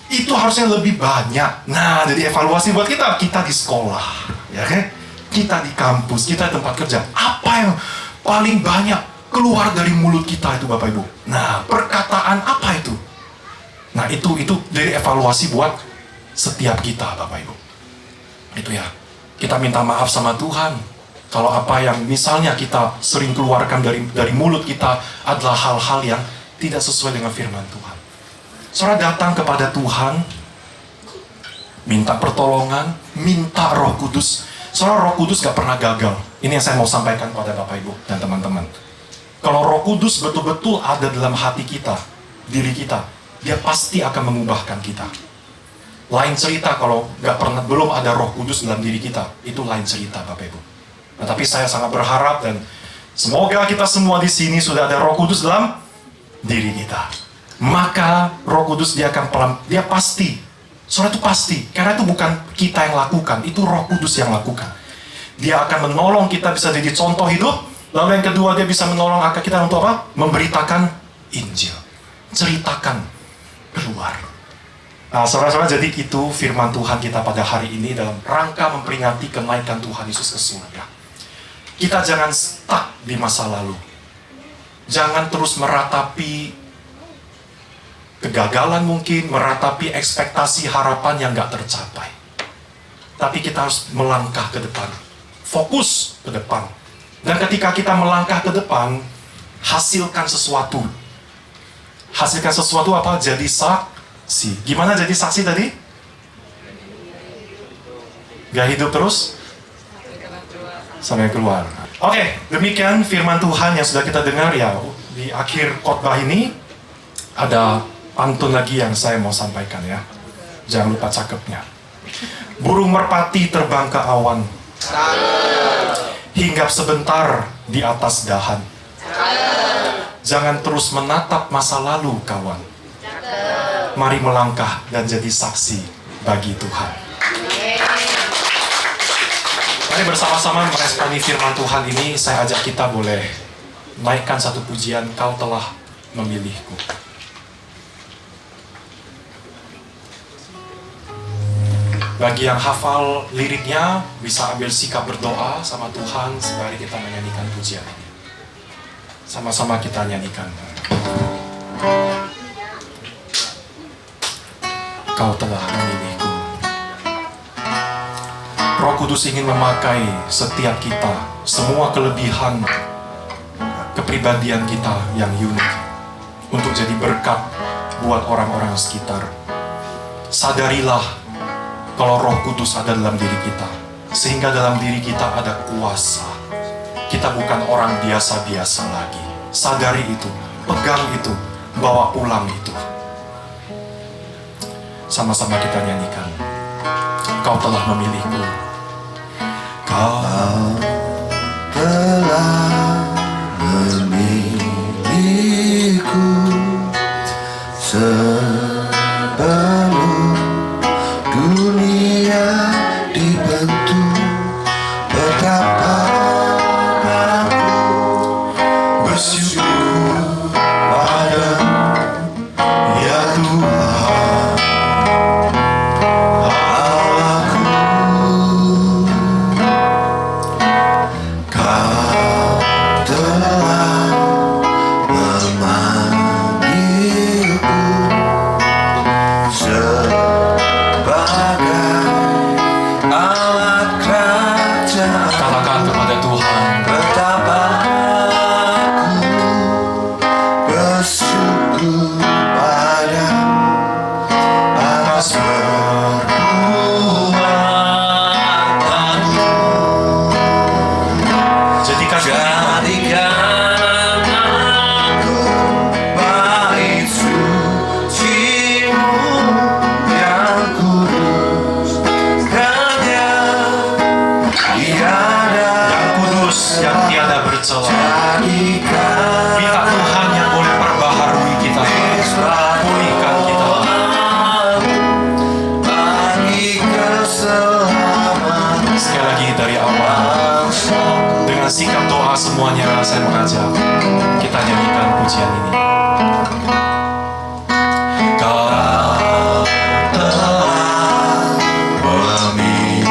Itu harusnya lebih banyak. Nah, jadi evaluasi buat kita. Kita di sekolah, ya kan? Kita di kampus, kita di tempat kerja. Apa yang paling banyak keluar dari mulut kita itu, Bapak Ibu? Nah, perkataan apa itu? Nah, itu dari evaluasi buat setiap kita, Bapak Ibu. Itu ya. Kita minta maaf sama Tuhan. Kalau apa yang misalnya kita sering keluarkan dari mulut kita adalah hal-hal yang tidak sesuai dengan firman Tuhan. Saudara datang kepada Tuhan, minta pertolongan, minta Roh Kudus. Saudara, Roh Kudus gak pernah gagal. Ini yang saya mau sampaikan pada Bapak Ibu dan teman-teman. Kalau Roh Kudus betul-betul ada dalam hati kita, diri kita, dia pasti akan mengubahkan kita. Lain cerita kalau belum ada Roh Kudus dalam diri kita, itu lain cerita, Bapak Ibu. Nah, tapi saya sangat berharap dan semoga kita semua di sini sudah ada Roh Kudus dalam diri kita. Maka Roh Kudus dia pasti. Soalnya itu pasti, karena itu bukan kita yang lakukan, itu Roh Kudus yang lakukan. Dia akan menolong kita bisa jadi contoh hidup. Lalu yang kedua, dia bisa menolong kita untuk apa? Memberitakan Injil. Ceritakan keluar. Nah, saudara-saudara, jadi itu firman Tuhan kita pada hari ini dalam rangka memperingati kenaikan Tuhan Yesus ke surga. Kita jangan stuck di masa lalu. Jangan terus meratapi kegagalan mungkin, meratapi ekspektasi harapan yang gak tercapai. Tapi kita harus melangkah ke depan. Fokus ke depan. Dan ketika kita melangkah ke depan, hasilkan sesuatu. Hasilkan sesuatu apa? Jadi saksi. Gimana jadi saksi tadi? Gak hidup terus? Sampai keluar. Oke, demikian firman Tuhan yang sudah kita dengar ya. Di akhir khotbah ini ada pantun lagi yang saya mau sampaikan ya. Jangan lupa cakepnya. Burung merpati terbang ke awan. Hinggap sebentar di atas dahan. Jangan terus menatap masa lalu, kawan. Mari melangkah dan jadi saksi bagi Tuhan. Mari bersama-sama meresponi firman Tuhan ini. Saya ajak kita boleh naikkan satu pujian, Kau telah memilihku. Bagi yang hafal liriknya, bisa ambil sikap berdoa sama Tuhan sembari kita menyanyikan pujian ini. Sama-sama kita nyanyikan. Kau telah memilihku. Roh Kudus ingin memakai setiap kita, semua kelebihan kepribadian kita yang unik untuk jadi berkat buat orang-orang sekitar. Sadarilah kalau Roh Kudus ada dalam diri kita, sehingga dalam diri kita ada kuasa. Kita bukan orang biasa-biasa lagi. Sadari itu, pegang itu, bawa pulang itu. Sama-sama kita nyanyikan. Kau telah memilihku. Kau telah memilihku sebelum dunia dibentuk. Betapa aku bersyukur padamu, ya Tuhan Allahku. Kau telah memanggilku sebagai alat kerajaan. katakan kepada Tuhan, Betapa aku bersyukur padamu atas perbuatanmu. jadikan Jadikan aku bait suci-Mu yang kudus, hanya tiada yang kudus, yang tiada bercela. jadikan Minta Tuhan yang boleh perbaharui kita, pulihkan kita. bagi keselamatan Sekali lagi dari awal, dengan sikap doa semuanya saya mengajak kita nyanyikan pujian ini. Kau telah memilihku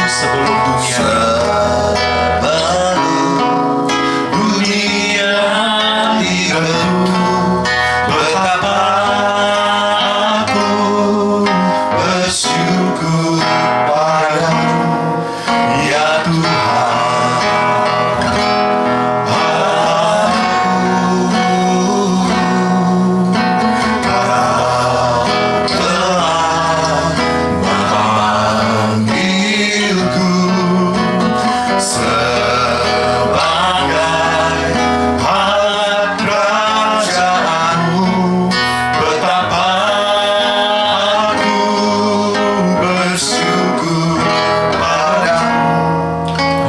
sebelum dunia sebelum dunia dibentuk. Betapa aku bersyukur padamu, ya Tuhan Allahku. Kau telah memanggilku sebagai alat kerajaan-Mu. Betapa aku bersyukur padamu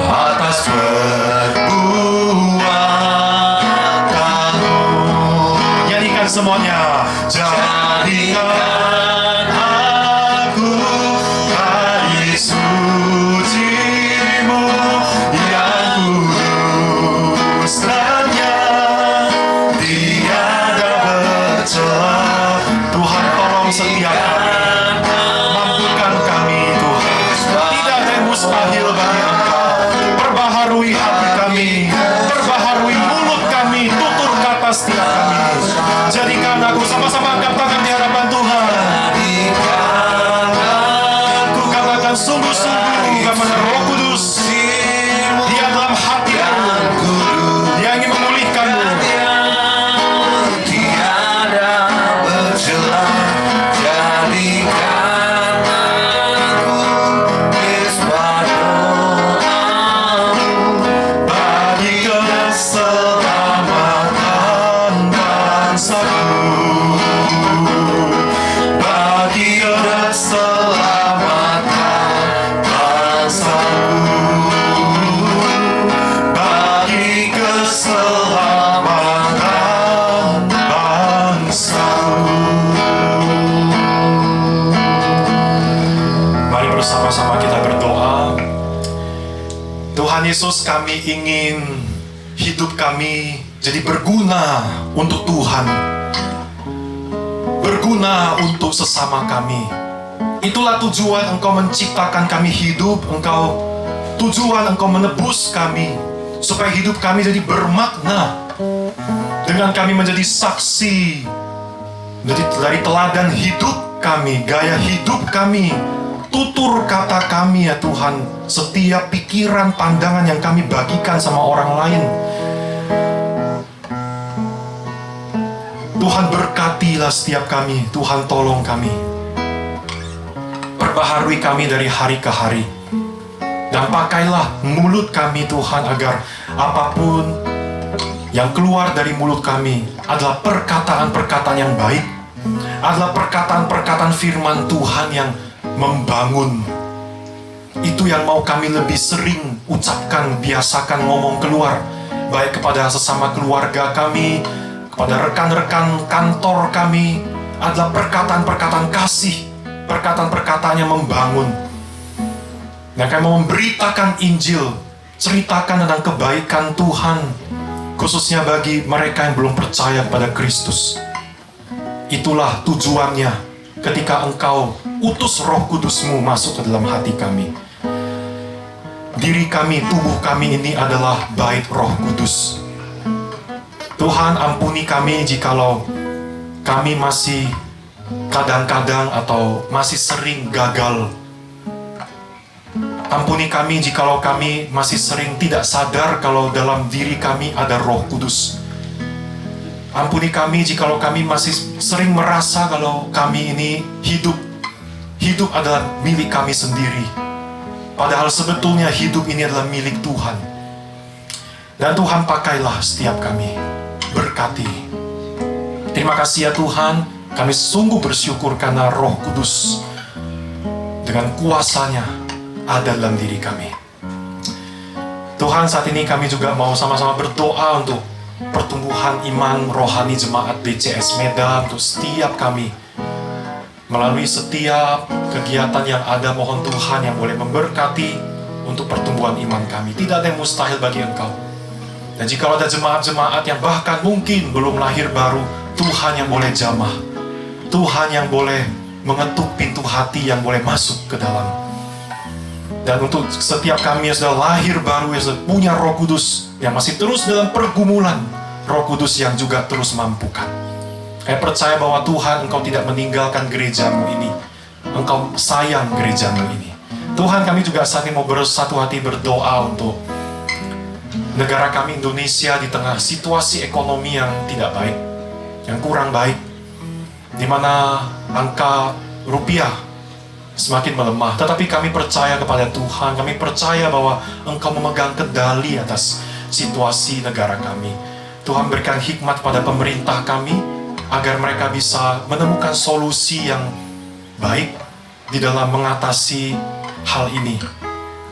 atas perbuatanmu. nyanyikan semuanya. Jadikan aku bait suci-Mu yang kudus, hanya tiada bercela. Tuhan tolong setiap kami, mampukan kami Tuhan. Tidak ada yang mustahil bagi Engkau. Perbaharui hati kami, perbaharui mulut kami, tutur kata setiap kami. Jadikan aku, sama-sama angkat tangan di hadapan Tuhan. Aku katakan sungguh-sungguh kepada Roh Kudus, Dia dalam hatiku, Dia ingin memulihkanmu. Tiada bercela, jadikan aku misbah doamu bagi keselamatan bangsaku, bagi keselamatan bangsaku, bagi keselamatan bangsaku. Mari bersama-sama kita berdoa. Tuhan Yesus, kami ingin hidup kami jadi berguna untuk Tuhan, berguna untuk sesama kami. Itulah tujuan Engkau menciptakan kami hidup, tujuan Engkau menebus kami, supaya hidup kami jadi bermakna. Dengan kami menjadi saksi dari teladan hidup kami, gaya hidup kami, tutur kata kami ya Tuhan, setiap pikiran, pandangan yang kami bagikan sama orang lain. Tuhan berkatilah setiap kami, Tuhan tolong kami. Perbaharui kami dari hari ke hari. Dan pakailah mulut kami Tuhan agar apapun yang keluar dari mulut kami adalah perkataan-perkataan yang baik, adalah perkataan-perkataan firman Tuhan yang membangun. Itu yang mau kami lebih sering ucapkan, biasakan ngomong keluar, baik kepada sesama keluarga kami, kepada rekan-rekan kantor kami, adalah perkataan-perkataan kasih, perkataan-perkataan yang membangun. Dan kami mau memberitakan Injil, ceritakan tentang kebaikan Tuhan, khususnya bagi mereka yang belum percaya kepada Kristus. Itulah tujuannya ketika Engkau utus Roh Kudus-Mu masuk ke dalam hati kami. Diri kami, tubuh kami ini adalah bait Roh Kudus. Tuhan, ampuni kami jikalau kami masih kadang-kadang atau masih sering gagal. Ampuni kami jikalau kami masih sering tidak sadar kalau dalam diri kami ada Roh Kudus. Ampuni kami jikalau kami masih sering merasa kalau kami ini hidup adalah milik kami sendiri. Padahal sebetulnya hidup ini adalah milik Tuhan. Dan Tuhan, pakailah setiap kami, berkati. Terima kasih ya Tuhan, kami sungguh bersyukur karena Roh Kudus dengan kuasanya ada dalam diri kami. Tuhan, saat ini kami juga mau sama-sama berdoa untuk pertumbuhan iman rohani jemaat BCS Medan, untuk setiap kami. Melalui setiap kegiatan yang ada, mohon Tuhan yang boleh memberkati untuk pertumbuhan iman kami. Tidak ada yang mustahil bagi Engkau. Dan jika ada jemaat-jemaat yang bahkan mungkin belum lahir baru, Tuhan yang boleh jamah, Tuhan yang boleh mengetuk pintu hati yang boleh masuk ke dalam. Dan untuk setiap kami yang sudah lahir baru, yang sudah punya Roh Kudus, yang masih terus dalam pergumulan, Roh Kudus yang juga terus mampukan. Saya percaya bahwa Tuhan, Engkau tidak meninggalkan gerejamu ini. Engkau sayang gerejamu ini. Tuhan, kami juga saat ini mau bersatu hati berdoa untuk negara kami Indonesia di tengah situasi ekonomi yang tidak baik, yang kurang baik, di mana angka rupiah semakin melemah. Tetapi kami percaya kepada Tuhan, kami percaya bahwa Engkau memegang kendali atas situasi negara kami. Tuhan, berikan hikmat pada pemerintah kami, agar mereka bisa menemukan solusi yang baik di dalam mengatasi hal ini,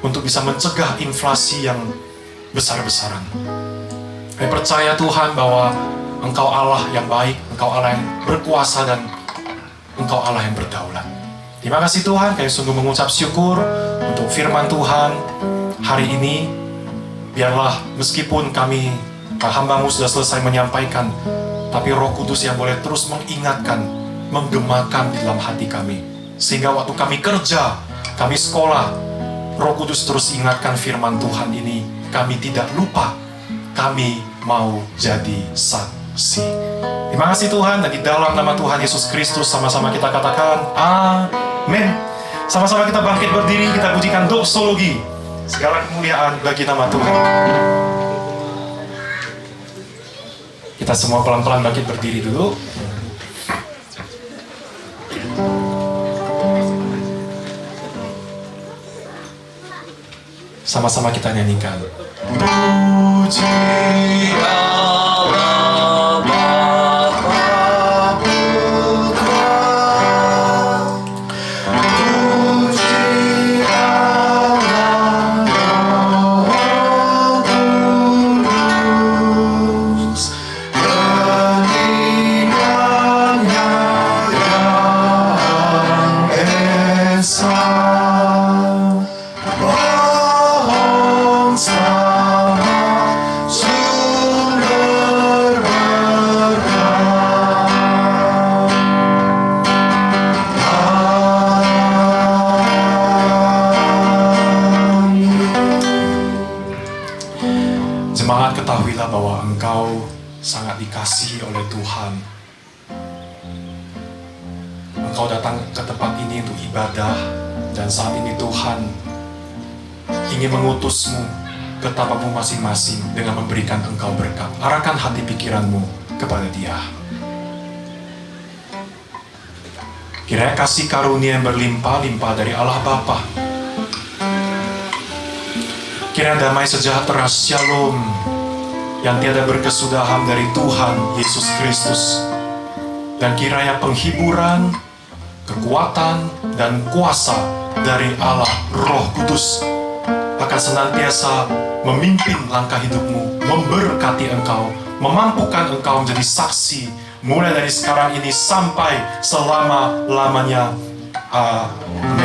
untuk bisa mencegah inflasi yang besar-besaran. Kami percaya Tuhan bahwa Engkau Allah yang baik, Engkau Allah yang berkuasa, dan Engkau Allah yang berdaulat. Terima kasih Tuhan, kami sungguh mengucap syukur untuk firman Tuhan hari ini. Biarlah meskipun kami, hamba-Mu sudah selesai menyampaikan, tapi Roh Kudus yang boleh terus mengingatkan, menggemakan di dalam hati kami. Sehingga waktu kami kerja, kami sekolah, Roh Kudus terus ingatkan firman Tuhan ini. Kami tidak lupa, kami mau jadi saksi. Terima kasih Tuhan, dan di dalam nama Tuhan Yesus Kristus sama-sama kita katakan amin. Sama-sama kita bangkit berdiri, kita pujikan doksologi. Segala kemuliaan bagi nama Tuhan. Kita semua pelan-pelan bangkit berdiri dulu. Sama-sama kita nyanyikan. Puji Allah Bapa Putra, puji Allah Roh Kudus, keningannya yang esa. Mohon selamat ketahuilah bahwa engkau sangat dikasihi oleh Tuhan. Engkau datang ke tempat ini untuk ibadah, dan saat ini Tuhan ingin mengutusmu ke tempatmu masing-masing dengan memberikan engkau berkat. Arahkan hati pikiranmu kepada Dia. Kiranya kasih karunia yang berlimpah-limpah dari Allah Bapa, kiranya damai sejahtera Shalom yang tiada berkesudahan dari Tuhan Yesus Kristus, dan kiranya penghiburan, kekuatan, dan kuasa dari Allah Roh Kudus akan senantiasa memimpin langkah hidupmu, memberkati engkau, memampukan engkau menjadi saksi mulai dari sekarang ini sampai selama-lamanya. Amin.